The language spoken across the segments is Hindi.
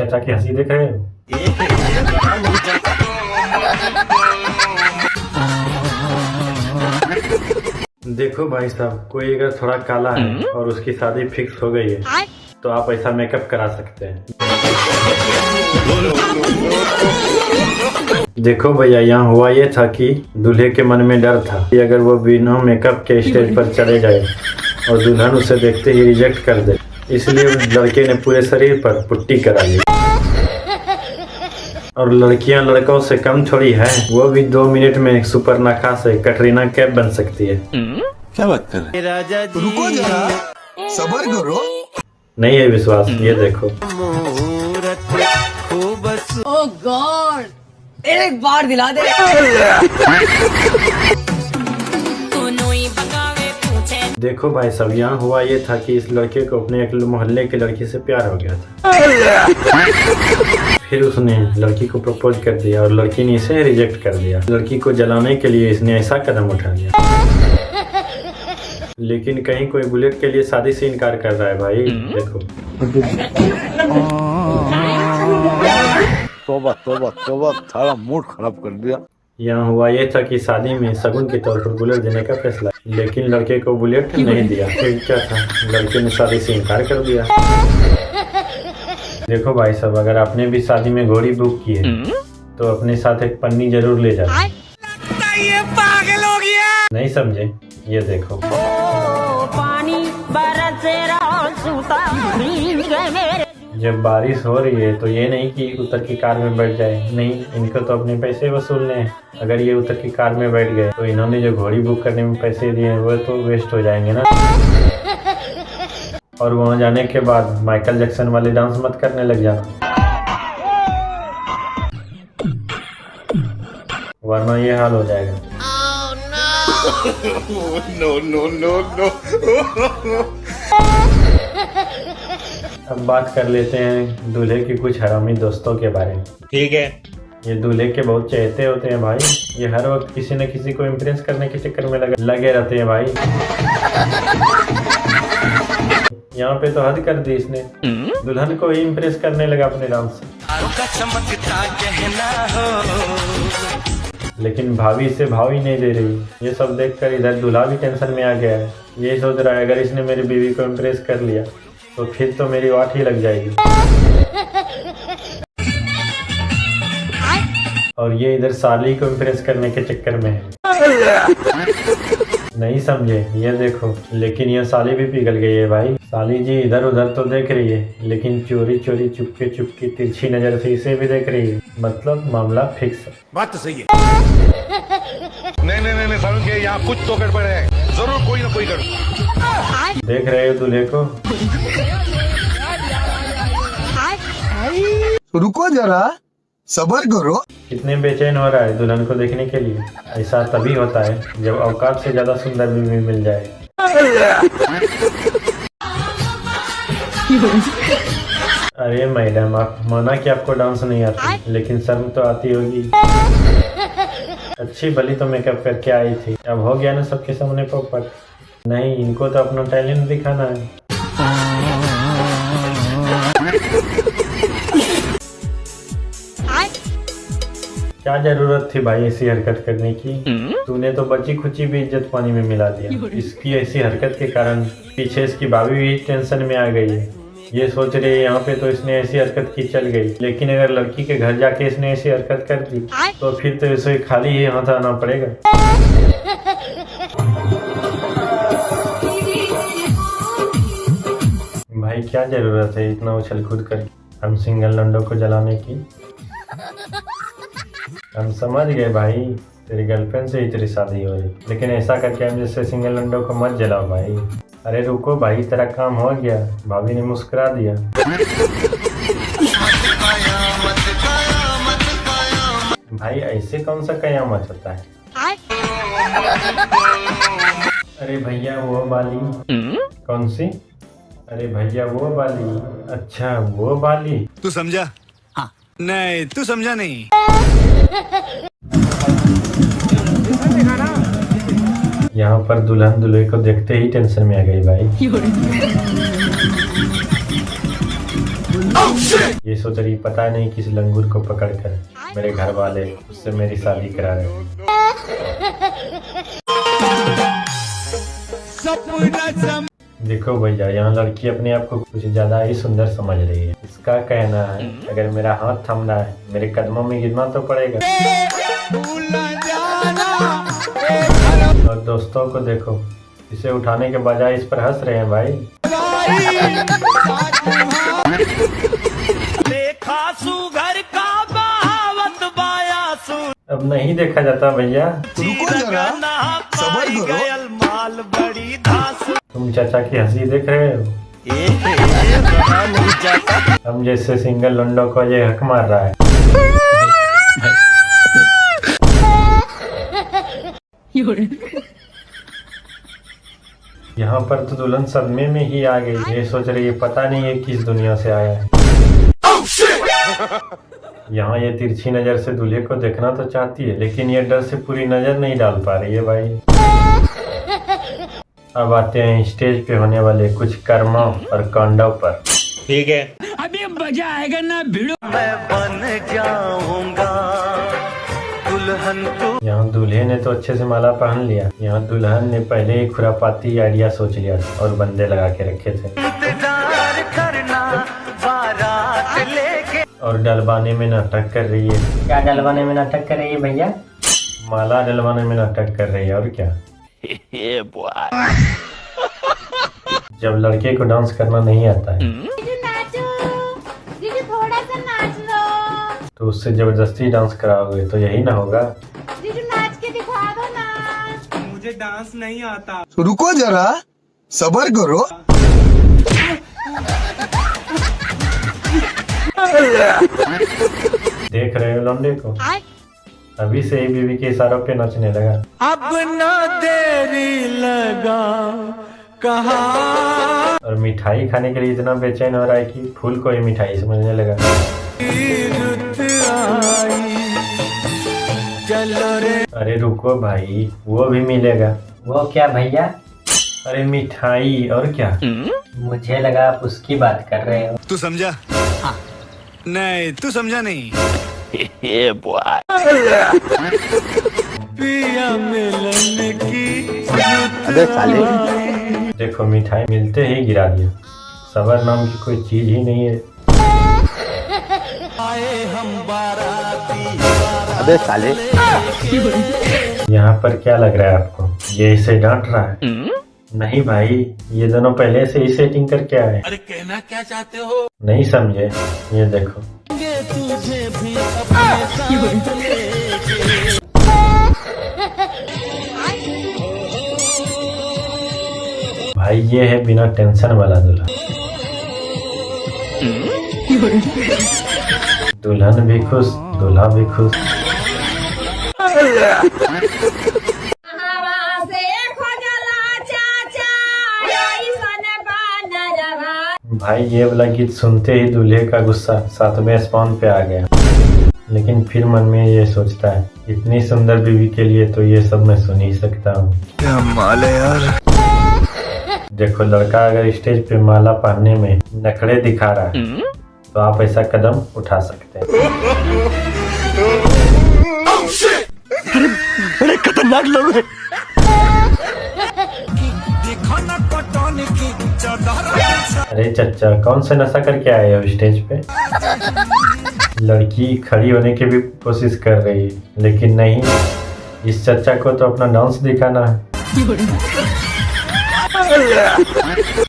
चाचा की हंसी देख रहे हो? देखो भाई साहब, कोई अगर थोड़ा काला है और उसकी शादी फिक्स हो गई है तो आप ऐसा मेकअप करा सकते हैं। देखो भैया, यहाँ हुआ ये था कि दूल्हे के मन में डर था कि अगर वो बिना मेकअप के स्टेज पर चले जाए और दुल्हन उसे देखते ही रिजेक्ट कर दे, इसलिए लड़के ने पूरे शरीर पर पुट्टी करा ली। और लड़कियां लड़कों से कम थोड़ी है, वो भी 2 मिनट में सुपर नखा से कटरीना कैफ बन सकती है। क्या बात कर रहे हैं? रुको जरा, सब्र करो। नहीं है विश्वास? ये देखो। ओह गॉड, एक बार दिला दे। देखो भाई साहब, यहाँ हुआ ये था कि इस लड़के को अपने एक मोहल्ले की लड़की से प्यार हो गया था। फिर उसने लड़की को प्रपोज कर दिया और लड़की ने इसे रिजेक्ट कर दिया। लड़की को जलाने के लिए इसने ऐसा कदम उठा लिया। लेकिन कहीं कोई बुलेट के लिए शादी से इनकार कर रहा है भाई। देखो। तौबा तौबा तौबा, सारा मूड खराब कर दिया। यहाँ हुआ ये था कि शादी में शगुन के तौर पर बुलेट देने का फैसला, लेकिन लड़के को बुलेट नहीं दिया। फिर क्या था, लड़के ने शादी से इनकार कर दिया। देखो भाई साहब, अगर आपने भी शादी में घोड़ी बुक की है तो अपने साथ एक पन्नी जरूर ले जाओ। ये पागल हो गया। नहीं समझे? ये देखो। पानी बरस रहा सूता मेरे। जब बारिश हो रही है तो ये नहीं कि उतर की कार में बैठ जाए, नहीं, इनको तो अपने पैसे वसूलने हैं। अगर ये उतर की कार में बैठ गए तो इन्होंने जो घोड़ी बुक करने में पैसे दिए हैं वो तो वेस्ट हो जाएंगे ना। और वहाँ जाने के बाद माइकल जैक्सन वाले डांस मत करने लग जाना, वरना ये हाल हो जाएगा। अब बात कर लेते हैं दूल्हे की कुछ हरामी दोस्तों के बारे में। ठीक है। ये दूल्हे के बहुत चहेते होते हैं भाई। ये हर वक्त किसी न किसी को इम्प्रेस करने के चक्कर में लगे रहते हैं भाई। यहाँ पे तो हद कर दी इसने, दुल्हन को ही इम्प्रेस करने लगा अपने डांस से। लेकिन भाभी इसे भाव ही नहीं दे रही। ये सब देखकर इधर दूल्हा भी टेंशन में आ गया है। ये सोच रहा है अगर इसने मेरी बीवी को इम्प्रेस कर लिया तो फिर तो मेरी वाट ही लग जाएगी। और ये इधर साली को इम्प्रेस करने के चक्कर में है। नहीं समझे? ये देखो। लेकिन ये साली भी पिघल गई है भाई। साली जी इधर उधर तो देख रही है, लेकिन चोरी चोरी चुपके चुपके तिरछी नजर से इसे भी देख रही है। मतलब मामला फिक्स है। बात तो सही है। नहीं सारुण के यहाँ कुछ तो गड़बड़ है, जरूर कोई ना कोई गड़बड़। देख रहे हो दूल्हे को? रुको जरा, सब्र करो। कितने बेचैन हो रहा है दुल्हन को देखने के लिए। ऐसा तभी होता है जब औकात से ज्यादा सुंदर बीवी मिल जाए। अरे मैडम, आप माना कि आपको डांस नहीं आती, लेकिन शर्म तो आती होगी। अच्छी भली तो मेकअप करके आई थी, अब हो गया ना सबके सामने पोपट। नहीं, इनको तो अपना टैलेंट दिखाना है। क्या जरूरत थी भाई ऐसी हरकत करने की? तूने तो बची खुची भी इज्जत पानी में मिला दिया। इसकी ऐसी हरकत के कारण पीछे इसकी भाभी भी टेंशन में आ गई है। ये सोच रही है यहाँ पे तो इसने ऐसी हरकत की चल गई, लेकिन अगर लड़की के घर जाके इसने ऐसी हरकत कर दी तो फिर तो इसे खाली ही हाथ आना पड़ेगा। भाई क्या जरूरत है इतना उछल कूद कर हम सिंगल लंडो को जलाने की? हम समझ गए भाई, तेरी गर्लफ्रेंड से ही तेरी शादी हो रही, लेकिन ऐसा करके हम जैसे सिंगल लंडो को मत जलाओ भाई। अरे रुको भाई, तेरा काम हो गया। भाभी ने मुस्कुरा दिया। भाई ऐसे कौन सा कयामत होता है? अरे भैया वो वाली। कौन सी? अरे भैया वो वाली। अच्छा वो वाली। तू समझा? हाँ। नहीं तू समझा नहीं। यहाँ पर दुल्हन दूल्हे को देखते ही टेंशन में आ गई भाई। ये सोच रही पता नहीं किस लंगूर को पकड़कर मेरे घर वाले उससे मेरी शादी करा रहे हैं। देखो भैया, यहाँ लड़की अपने आप को कुछ ज्यादा ही सुंदर समझ रही है। इसका कहना है अगर मेरा हाथ थमना है मेरे कदमों में गिरना तो पड़ेगा। और दोस्तों को देखो, इसे उठाने के बजाय इस पर हंस रहे हैं भाई। देखा सुघर का बहावत बाया अब नहीं देखा जाता भैया। रुको जरा, सबर करो। माल बड़ी धास तुम चाचा की हंसी देख रहे हो? हम जैसे सिंगल लंडो को ये हक मार रहा है। यहाँ पर तो दुल्हन सदमे में ही आ गई। ये सोच रही है पता नहीं ये किस दुनिया से आया है। यहाँ ये तिरछी नजर से दूल्हे को देखना तो चाहती है, लेकिन ये डर से पूरी नजर नहीं डाल पा रही है भाई। अब आते हैं स्टेज पे होने वाले कुछ कर्मों और कांडों पर। ठीक है। अभी मजा आएगा ना भिड़ो। मैं बन जाऊंगा दुल्हन को। यहाँ दूल्हे ने तो अच्छे से माला पहन लिया, यहाँ दुल्हन ने पहले ही खुरापाती आइडिया सोच लिया और बंदे लगा के रखे थे। इंतजार करना बारात लेके। और डलवाने में नाटक कर रही है। क्या डलवाने में नाटक कर रही है भैया? माला डलवाने में नाटक कर रही है और क्या। जब लड़के को डांस करना नहीं आता है थोड़ा सा नाच लो। तो उससे जबरदस्ती डांस कराओगे तो यही ना होगा। नाच के दिखा दो ना। मुझे डांस नहीं आता। रुको जरा, सबर करो। देख रहे हो लौंडे को? अभी से ही बीवी के इशारों पे नाचने लगा। अब ना देरी लगा कहा। और मिठाई खाने के लिए इतना बेचैन हो रहा है कि फूल को ही मिठाई समझने लगा। चलो रे। अरे रुको भाई, वो भी मिलेगा। वो क्या भैया? अरे मिठाई और क्या। मुझे लगा आप उसकी बात कर रहे हो। तू समझा? नहीं, तू समझा नहीं। पिया मिलन की। अबे साले। देखो मिठाई मिलते ही गिरा दिया। सबर नाम की कोई चीज ही नहीं है। आए हम बाराती। अबे साले। यहाँ पर क्या लग रहा है आपको? ये इसे डांट रहा है? नहीं भाई, ये दोनों पहले से ही सेटिंग करके आए। अरे कहना क्या चाहते हो? नहीं समझे? ये देखो। तुझे भी अपने साथ लेके। भाई ये है बिना टेंशन वाला दूल्हा। दुल्हन भी खुश, दूल्हा भी खुश। भाई ये वाला गीत सुनते ही दूल्हे का गुस्सा 7वें स्पान पे आ गया, लेकिन फिर मन में ये सोचता है इतनी सुंदर बीवी के लिए तो ये सब मैं सुन ही सकता हूँ। क्या माल है यार। देखो लड़का अगर स्टेज पे माला पहनने में नखरे दिखा रहा है तो आप ऐसा कदम उठा सकते हैं। अरे खतरनाक लोग हैं। अरे चच्चा, कौन सा नशा करके आए हो स्टेज पे? लड़की खड़ी होने की भी कोशिश कर रही है, लेकिन नहीं, इस चच्चा को तो अपना डांस दिखाना है।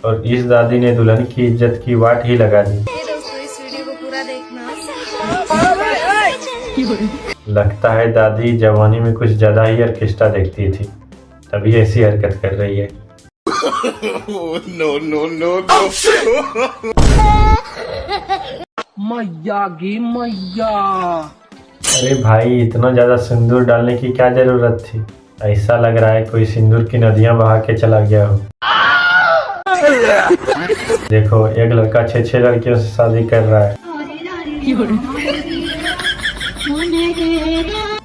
और इस दादी ने दुल्हन की इज्जत की वाट ही लगा दी। दोस्तों इस वीडियो को पूरा देखना। लगता है दादी जवानी में कुछ ज्यादा ही ऑर्केस्ट्रा देखती थी, तभी ऐसी हरकत कर रही है। No no no no. मैया गी मैया। अरे भाई, इतना ज्यादा सिंदूर डालने की क्या जरूरत थी? ऐसा लग रहा है कोई सिंदूर की नदियां बहा के चला गया हो। देखो एक लड़का 6 लड़कियों से शादी कर रहा है।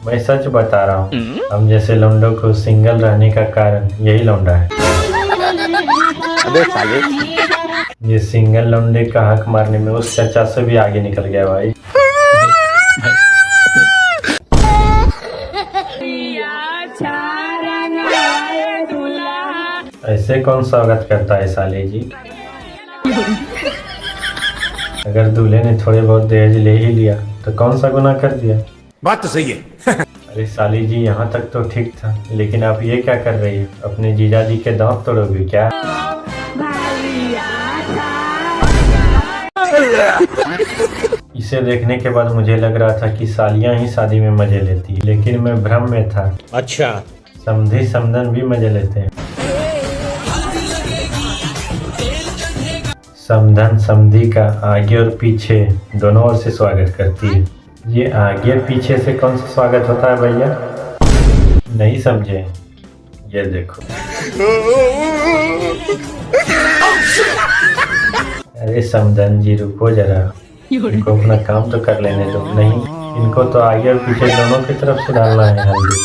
मैं सच बता रहा हूँ, हम जैसे लौंडों को सिंगल रहने का कारण यही लौंडा है। अबे साले ये सिंगल लौंडे का हक मारने में उस चचा से भी आगे निकल गया भाई। ऐसे कौन स्वागत करता है साले जी। अगर दूल्हे ने थोड़े बहुत दहेज ले ही लिया तो कौन सा गुनाह कर दिया। बात तो सही है। अरे साली जी यहाँ तक तो ठीक था, लेकिन आप ये क्या कर रही है, अपने जीजा जी के दांत तोड़ोगे क्या। इसे देखने के बाद मुझे लग रहा था कि सालियाँ ही शादी में मजे लेती, लेकिन मैं भ्रम में था। अच्छा, समधी समधन भी मजे लेते हैं। समधन समधी का आगे और पीछे दोनों ओर से स्वागत करती है। ये आगे पीछे से कौन सा स्वागत होता है भैया, नहीं समझे। ये देखो। अरे समधन जी रुको जरा, इनको अपना काम तो कर लेने दो। नहीं, इनको तो आगे और पीछे दोनों की तरफ से डालना है हल्दी।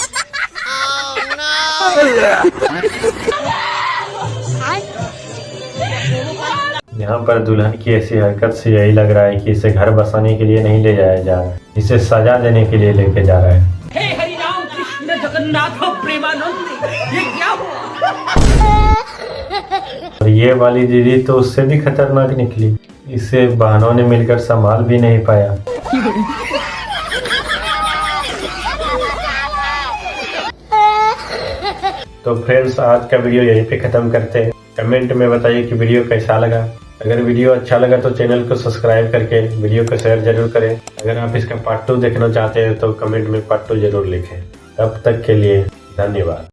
यहाँ पर दुल्हन की ऐसी हरकत से यही लग रहा है कि इसे घर बसाने के लिए नहीं ले जाया जा रहा है, इसे सजा देने के लिए लेके जा रहा है। हे हरि राम कृष्ण जगन्नाथ प्रेमानंद, ये क्या हुआ। और ये वाली दीदी तो उससे भी खतरनाक निकली, इसे बहनों ने मिलकर संभाल भी नहीं पाया। तो फ्रेंड्स, आज का वीडियो यहीं पे खत्म करते हैं। कमेंट में बताइए कि वीडियो कैसा लगा। अगर वीडियो अच्छा लगा तो चैनल को सब्सक्राइब करके वीडियो को शेयर जरूर करें। अगर आप इसका पार्ट 2 देखना चाहते हैं तो कमेंट में पार्ट 2 जरूर लिखें। तब तक के लिए धन्यवाद।